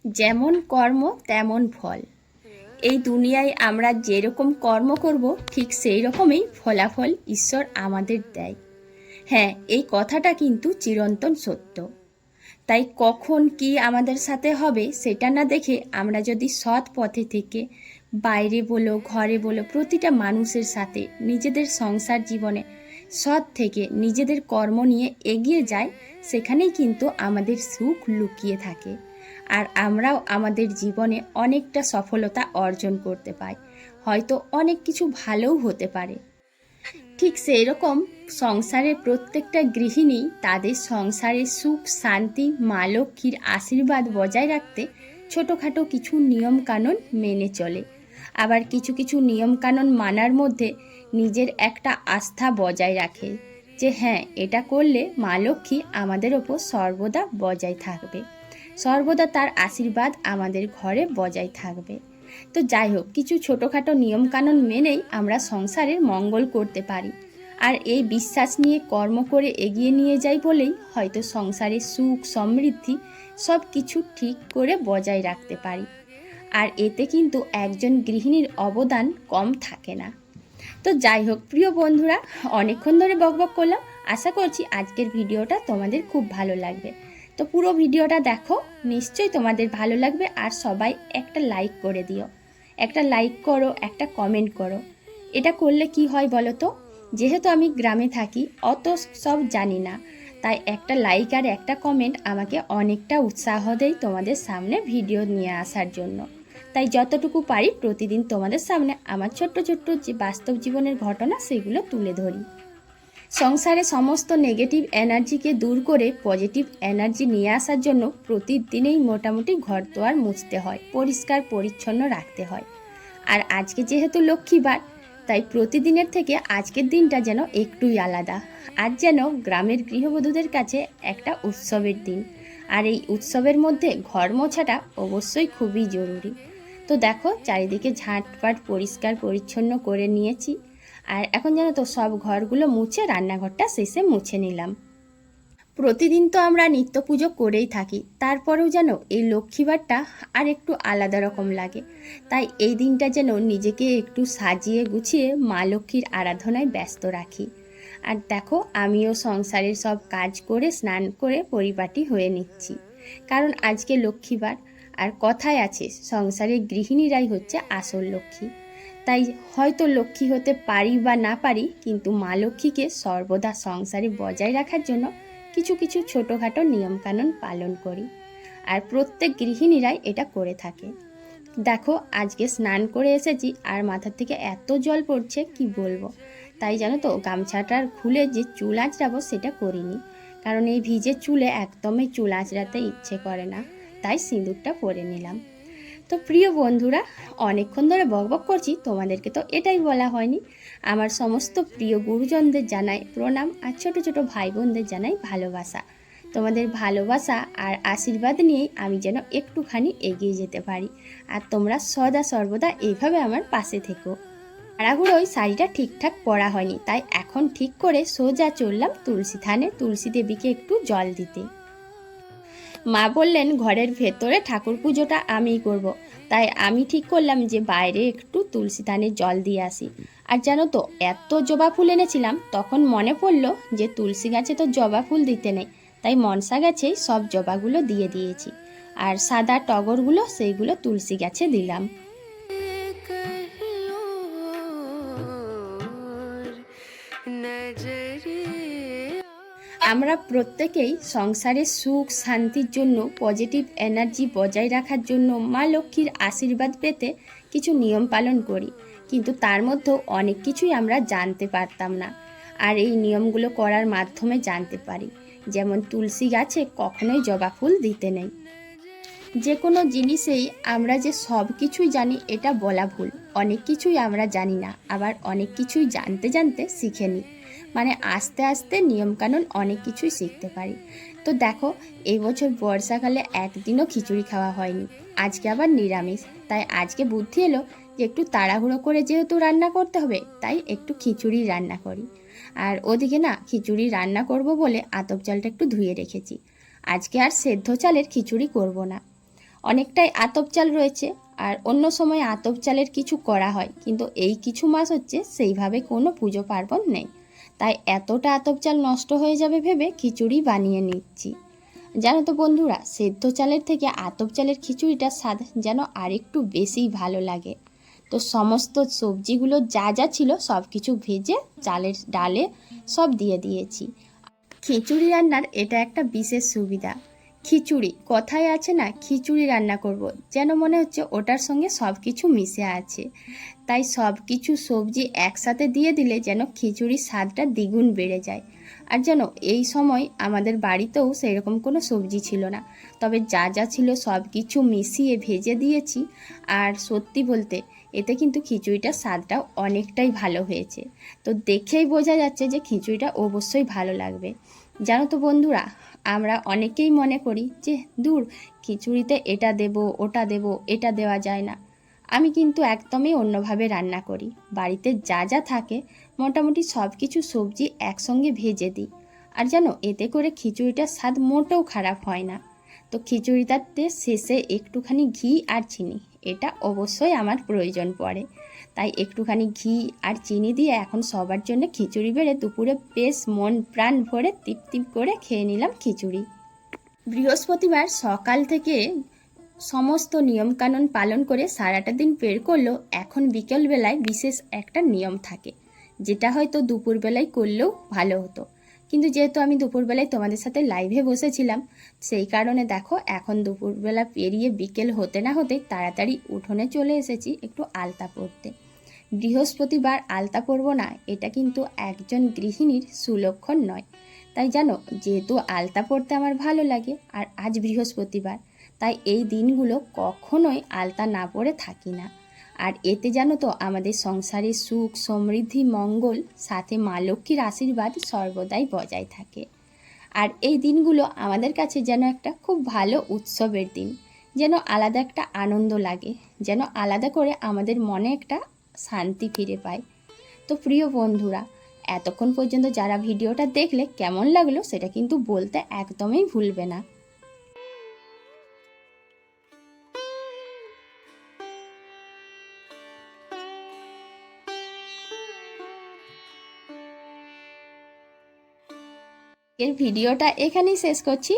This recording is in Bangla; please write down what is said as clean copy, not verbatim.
যেমন কর্ম তেমন ফল। এই দুনিয়ায় আমরা যেরকম কর্ম করব ঠিক সেই রকমই ফলাফল ঈশ্বর আমাদের দেয়। হ্যাঁ, এই কথাটা কিন্তু চিরন্তন সত্য। তাই কখন কি আমাদের সাথে হবে সেটা না দেখে আমরা যদি সৎ পথে থেকে বাইরে বলো ঘরে বলো প্রতিটা মানুষের সাথে নিজেদের সংসার জীবনে সৎ থেকে নিজেদের কর্ম নিয়ে এগিয়ে যাই, সেখানেই কিন্তু আমাদের সুখ লুকিয়ে থাকে। আর আমরাও আমাদের জীবনে অনেকটা সফলতা অর্জন করতে পাই, হয়তো অনেক কিছু ভালোও হতে পারে। ঠিক সেই রকম সংসারের প্রত্যেকটা গৃহিণী তাদের সংসারের সুখ শান্তি মা লক্ষ্মীর আশীর্বাদ বজায় রাখতে ছোটোখাটো কিছু নিয়মকানুন মেনে চলে। আবার কিছু কিছু নিয়মকানুন মানার মধ্যে নিজের একটা আস্থা বজায় রাখে যে হ্যাঁ, এটা করলে মা লক্ষ্মী আমাদের ওপর সর্বদা বজায় থাকবে, সর্বদা তার আশীর্বাদ আমাদের ঘরে বজায় থাকবে। তো যাই হোক, কিছু ছোটোখাটো নিয়মকানুন মেনেই আমরা সংসারের মঙ্গল করতে পারি। আর এই বিশ্বাস নিয়ে কর্ম করে এগিয়ে নিয়ে যাই বলেই হয়তো সংসারের সুখ সমৃদ্ধি সব কিছু ঠিক করে বজায় রাখতে পারি। আর এতে কিন্তু একজন গৃহিণীর অবদান কম থাকে না। তো যাই হোক প্রিয় বন্ধুরা, অনেকক্ষণ ধরে বকবক করলাম। আশা করছি আজকের ভিডিওটা তোমাদের খুব ভালো লাগবে। তো পুরো ভিডিওটা দেখো, নিশ্চয়ই তোমাদের ভালো লাগবে। আর সবাই একটা লাইক করে দিও, একটা লাইক করো, একটা কমেন্ট করো। এটা করলে কি হয় বলো তো, যেহেতু আমি গ্রামে থাকি অত সব জানি না, তাই একটা লাইক আর একটা কমেন্ট আমাকে অনেকটা উৎসাহ দেয় তোমাদের সামনে ভিডিও নিয়ে আসার জন্য। তাই যতটুকু পারি প্রতিদিন তোমাদের সামনে আমার ছোট্ট ছোট্ট যে বাস্তব জীবনের ঘটনা সেগুলো তুলে ধরি। সংসারে সমস্ত নেগেটিভ এনার্জিকে দূর করে পজিটিভ এনার্জি নিয়ে আসার জন্য প্রতিদিনেই মোটামুটি ঘরদোয়ার মুছতে হয়, পরিষ্কার পরিচ্ছন্ন রাখতে হয়। আর আজকে যেহেতু লক্ষ্মীবার, তাই প্রতিদিনের থেকে আজকের দিনটা যেন একটুই আলাদা। আজ যেন গ্রামের গৃহবধূদের কাছে একটা উৎসবের দিন। আর এই উৎসবের মধ্যে ঘর মোছাটা অবশ্যই খুবই জরুরি। তো দেখো, চারিদিকে ঝাঁটপাট পরিষ্কার পরিচ্ছন্ন করে নিয়েছি। আর এখন যেন তো সব ঘরগুলো মুছে রান্নাঘরটা শেষে মুছে নিলাম। প্রতিদিন তো আমরা নিত্য পুজো করেই থাকি, তারপরেও যেন এই লক্ষ্মীবারটা আর একটু আলাদা রকম লাগে। তাই এই দিনটা যেন নিজেকে একটু সাজিয়ে গুছিয়ে মা লক্ষ্মীর আরাধনায় ব্যস্ত রাখি। আর দেখো, আমিও সংসারের সব কাজ করে স্নান করে পরিপাটি হয়ে নিচ্ছি, কারণ আজকে লক্ষ্মীবার। আর কথায় আছে সংসারের গৃহিণীরাই হচ্ছে আসল লক্ষ্মী। তাই হয়তো লক্ষ্মী হতে পারি বা না পারি, কিন্তু মা লক্ষ্মীকে সর্বদা সংসারে বজায় রাখার জন্য কিছু কিছু ছোটোখাটো নিয়মকানুন পালন করি। আর প্রত্যেক গৃহিণীরাই এটা করে থাকে। দেখো, আজকে স্নান করে এসেছি আর মাথার থেকে এত জল পড়ছে কি বলবো। তাই জানো তো, গামছাটার খুলে যে চুল আঁচড়াবো সেটা করিনি, কারণ এই ভিজে চুলে একদমই চুল আঁচড়াতে ইচ্ছে করে না। তাই সিঁদুরটা পরে নিলাম। তো প্রিয় বন্ধুরা, অনেকক্ষণ ধরে বকবক করছি, তোমাদেরকে তো এটাই বলা হয়নি। আমার সমস্ত প্রিয় গুরুজনদের জানাই প্রণাম, আর ছোট ছোট ভাই বোনদের জানাই ভালোবাসা। তোমাদের ভালোবাসা আর আশীর্বাদ নিয়েই আমি যেন একটুখানি এগিয়ে যেতে পারি। আর তোমরা সদা সর্বদা এইভাবে আমার পাশে থেকো। তাড়াহুড়োয় শাড়িটা ঠিকঠাক পরা হয়নি, তাই এখন ঠিক করে সোজা চললাম তুলসী থানে, তুলসী দেবীকে একটু জল দিতে। মা বললেন ঘরের ভেতরে ঠাকুর পুজোটা আমিই করব। তাই আমি ঠিক করলাম যে বাইরে একটু তুলসী থানে জল দিয়ে আসি। আর জানো তো, এত জবা ফুল এনেছিলাম, তখন মনে পড়লো যে তুলসী গাছে তো জবা ফুল দিতে নেই, তাই মনসা গাছেই সব জবাগুলো দিয়ে দিয়েছি। আর সাদা টগরগুলো সেইগুলো তুলসী গাছে দিলাম। আমরা প্রত্যেকেই সংসারের সুখ শান্তির জন্য পজিটিভ এনার্জি বজায় রাখার জন্য মা লক্ষ্মীর আশীর্বাদ পেতে কিছু নিয়ম পালন করি, কিন্তু তার মধ্যেও অনেক কিছুই আমরা জানতে পারতাম না। আর এই নিয়মগুলো করার মাধ্যমে জানতে পারি, যেমন তুলসী গাছে কখনোই জবা ফুল দিতে নেই। যে কোনো জিনিসেই আমরা যে সব কিছুই জানি এটা বলা ভুল। অনেক কিছুই আমরা জানি না, আবার অনেক কিছুই জানতে জানতে শিখে নিই। মানে আস্তে আস্তে নিয়মকানুন অনেক কিছুই শিখতে পারি। তো দেখো, এই বছর বর্ষাকালে একদিনও খিচুড়ি খাওয়া হয়নি, আজকে আবার নিরামিষ। তাই আজকে বুদ্ধি এলো যে একটু তাড়াহুড়ো করে যেহেতু রান্না করতে হবে, তাই একটু খিচুড়ি রান্না করি। আর ওদিকে না, খিচুড়ি রান্না করব বলে আতপ চালটা একটু ধুয়ে রেখেছি। আজকে আর সেদ্ধ চালের খিচুড়ি করব না। অনেকটাই আতপ চাল রয়েছে, আর অন্য সময় আতপ চালের কিছু করা হয়, কিন্তু এই কিছু মাস হচ্ছে সেইভাবে কোনো পুজো পার্বণ নেই। তাই এতটা আতপ চাল নষ্ট হয়ে যাবে ভেবে খিচুড়ি বানিয়ে নিচ্ছি। জানো তো বন্ধুরা, সেদ্ধ চালের থেকে আতপ চালের খিচুড়িটার স্বাদ যেন আরেকটু বেশিই ভালো লাগে। তো সমস্ত সবজিগুলো যা যা ছিল সব কিছু ভেজে চালের ডালে সব দিয়ে দিয়েছি। খিচুড়ি রান্নার এটা একটা বিশেষ সুবিধা। খিচুড়ি কথায় আছে না, খিচুড়ি রান্না করব, যেন মনে হচ্ছে ওটার সঙ্গে সব কিছু মিশে আছে। তাই সব কিছু সবজি একসাথে দিয়ে দিলে যেন খিচুড়ির স্বাদটা দ্বিগুণ বেড়ে যায়। আর যেন এই সময় আমাদের বাড়িতেও সেরকম কোনো সবজি ছিল না, তবে যা যা ছিল সব কিছু মিশিয়ে ভেজে দিয়েছি। আর সত্যি বলতে এতে কিন্তু খিচুড়িটার স্বাদটাও অনেকটাই ভালো হয়েছে। তো দেখেই বোঝা যাচ্ছে যে খিচুড়িটা অবশ্যই ভালো লাগবে। জানো তো বন্ধুরা, আমরা অনেকেই মনে করি যে দূর, খিচুড়িতে এটা দেব ওটা দেব, এটা দেওয়া যায় না। আমি কিন্তু একদমই অন্যভাবে রান্না করি। বাড়িতে যা যা থাকে মোটামুটি সব কিছু সবজি একসঙ্গে ভেজে দিই। আর জানো, এতে করে খিচুড়িটার স্বাদ মোটেও খারাপ হয় না। তো খিচুড়িটাতে শেষে একটুখানি ঘি আর চিনি, এটা অবশ্যই আমার প্রয়োজন পড়ে। তাই একটুখানি ঘি আর চিনি দিয়ে এখন সবার জন্য খিচুড়ি বেড়ে দুপুরে বেশ মন প্রাণ ভরে টিপ করে খেয়ে নিলাম খিচুড়ি। বৃহস্পতিবার সকাল থেকে সমস্ত নিয়মকানুন পালন করে সারাটা দিন বের করলেও এখন বিকেলবেলায় বিশেষ একটা নিয়ম থাকে, যেটা হয়তো দুপুরবেলায় করলেও ভালো হতো। কিন্তু যেহেতু আমি দুপুরবেলায় তোমাদের সাথে লাইভে বসেছিলাম, সেই কারণে দেখো এখন দুপুরবেলা পেরিয়ে বিকেল হতে না হতেই তাড়াতাড়ি উঠোনে চলে এসেছি একটু আলতা পরতে। বৃহস্পতিবার আলতা পরব না, এটা কিন্তু একজন গৃহিণীর সুলক্ষণ নয়। তাই জানো, যেহেতু আলতা পরতে আমার ভালো লাগে আর আজ বৃহস্পতিবার, তাই এই দিনগুলো কখনোই আলতা না পরে থাকি না। আর এতে জানো তো আমাদের সংসারে সুখ সমৃদ্ধি মঙ্গল সাথে মা লক্ষ্মীর আশীর্বাদ সর্বদাই বজায় থাকে। আর এই দিনগুলো আমাদের কাছে যেন একটা খুব ভালো উৎসবের দিন, যেন আলাদা একটা আনন্দ লাগে, যেন আলাদা করে আমাদের মনে একটা শান্তি ফিরে পায়। তো প্রিয় বন্ধুরা, এতক্ষণ পর্যন্ত যারা ভিডিওটা দেখলে কেমন লাগলো সেটা কিন্তু বলতে একদমই ভুলবে না। এর ভিডিওটা এখানেই শেষ করছি।